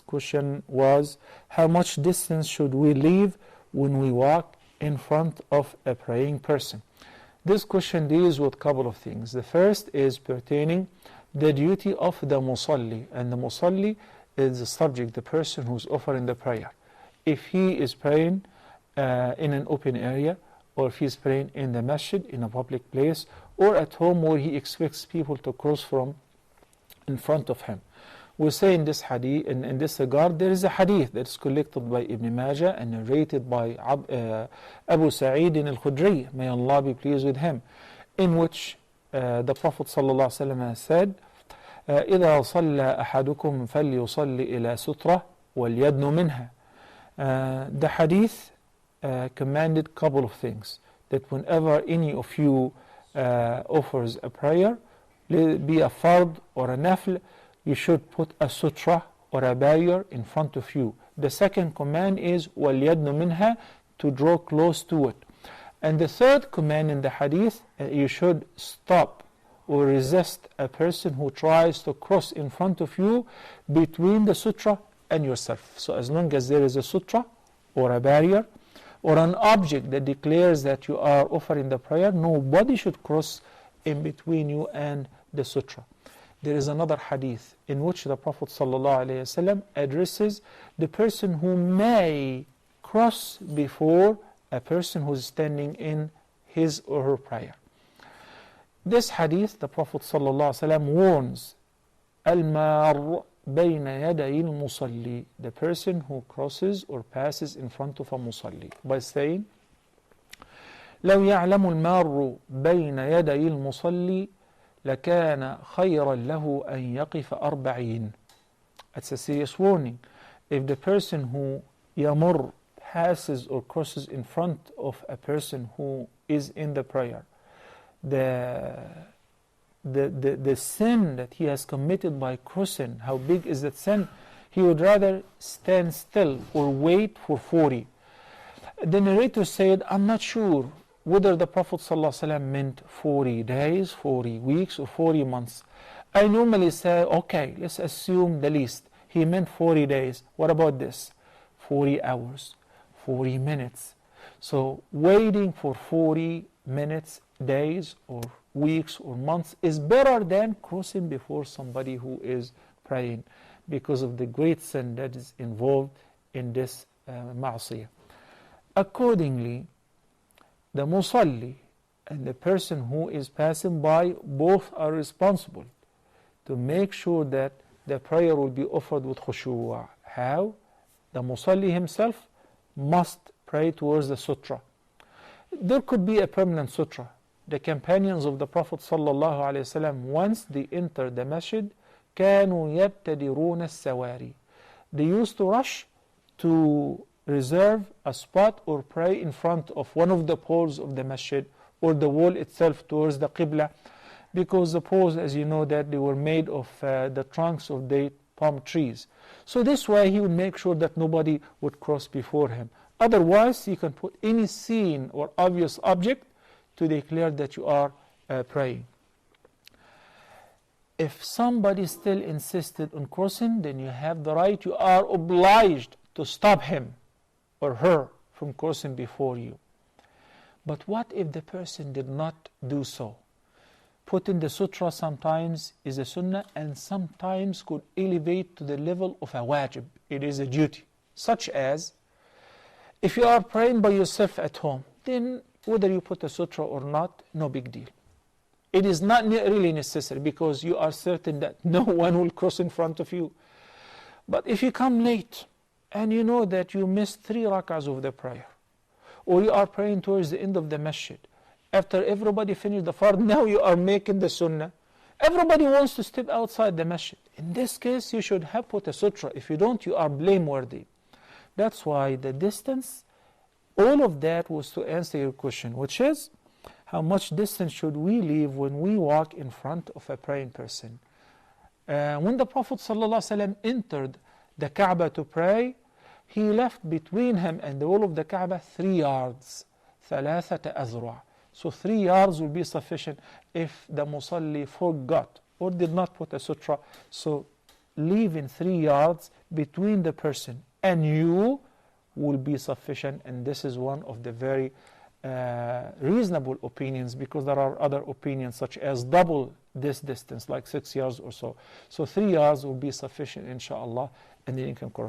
question was, how much distance should we leave when we walk in front of a praying person? This question deals with a couple of things. The first is pertaining the duty of the musalli, and the musalli is the subject, the person who's offering the prayer. If he is praying in an open area, or if he's praying in the masjid, in a public place, or at home where he expects people to cross from in front of him. We say in this hadith, in this regard, there is a hadith that is collected by Ibn Majah and narrated by Abu Sa'id al-Khudri, may Allah be pleased with him, in which the Prophet ﷺ said, إِذَا صَلَّى أَحَدُكُمْ فَلْيُصَلِّ إِلَى سُتْرَةٍ وَلْيَدْنُ مِنْهَا. The hadith commanded a couple of things, that whenever any of you offers a prayer, be a fard or a nafl, you should put a sutra or a barrier in front of you. The second command is وَلْيَدْنُ مِنْهَا, to draw close to it. And the third command in the hadith, you should stop or resist a person who tries to cross in front of you between the sutra and yourself. So as long as there is a sutra or a barrier or an object that declares that you are offering the prayer, nobody should cross in between you and the sutra. There is another hadith in which the Prophet ﷺ addresses the person who may cross before a person who is standing in his or her prayer. This hadith, the Prophet ﷺ warns al-mar bayna yaday al-musalli, the person who crosses or passes in front of a musalli, by saying, لو يعلم المار بين يدي المصلي لكان خيرا له أن يقف 40. It's a serious warning. If the person who يمر, passes or crosses in front of a person who is in the prayer, the sin that he has committed by crossing, how big is that sin? He would rather stand still or wait for 40. The narrator said, I'm not sure whether the Prophet ﷺ meant 40 days, 40 weeks, or 40 months. I normally say, okay, let's assume the least. He meant 40 days. What about this? 40 hours, 40 minutes. So waiting for 40 minutes, days, or weeks, or months is better than crossing before somebody who is praying, because of the great sin that is involved in this ma'asiyah. Accordingly, the musalli and the person who is passing by both are responsible to make sure that the prayer will be offered with khushu'. How? The musalli himself must pray towards the sutra. There could be a permanent sutra. The companions of the Prophet ﷺ, once they entered the masjid, كانوا يبتدرون السواري. They used to rush to reserve a spot or pray in front of one of the poles of the masjid or the wall itself towards the qibla, because the poles, as you know, that they were made of the trunks of date palm trees. So this way he would make sure that nobody would cross before him. Otherwise, you can put any seen or obvious object to declare that you are praying. If somebody still insisted on crossing, then you have the right, you are obliged to stop him or her from crossing before you. But what if the person did not do so? Putting the sutra sometimes is a sunnah and sometimes could elevate to the level of a wajib. It is a duty. Such as, if you are praying by yourself at home, then whether you put a sutra or not, no big deal. It is not really necessary because you are certain that no one will cross in front of you. But if you come late and you know that you missed 3 rak'ahs of the prayer, or you are praying towards the end of the masjid, after everybody finished the fard, now you are making the sunnah. Everybody wants to step outside the masjid. In this case, you should have put a sutra. If you don't, you are blameworthy. That's why the distance, all of that was to answer your question, which is, how much distance should we leave when we walk in front of a praying person? When the Prophet ﷺ entered the Kaaba to pray, he left between him and the wall of the Kaaba 3 yards, ثلاثة أذرع. So 3 yards will be sufficient if the musalli forgot or did not put a sutra. So leaving 3 yards between the person and you will be sufficient, and this is one of the very reasonable opinions, because there are other opinions such as double this distance, like 6 yards or so. So 3 yards will be sufficient, inshallah, and then you can correct.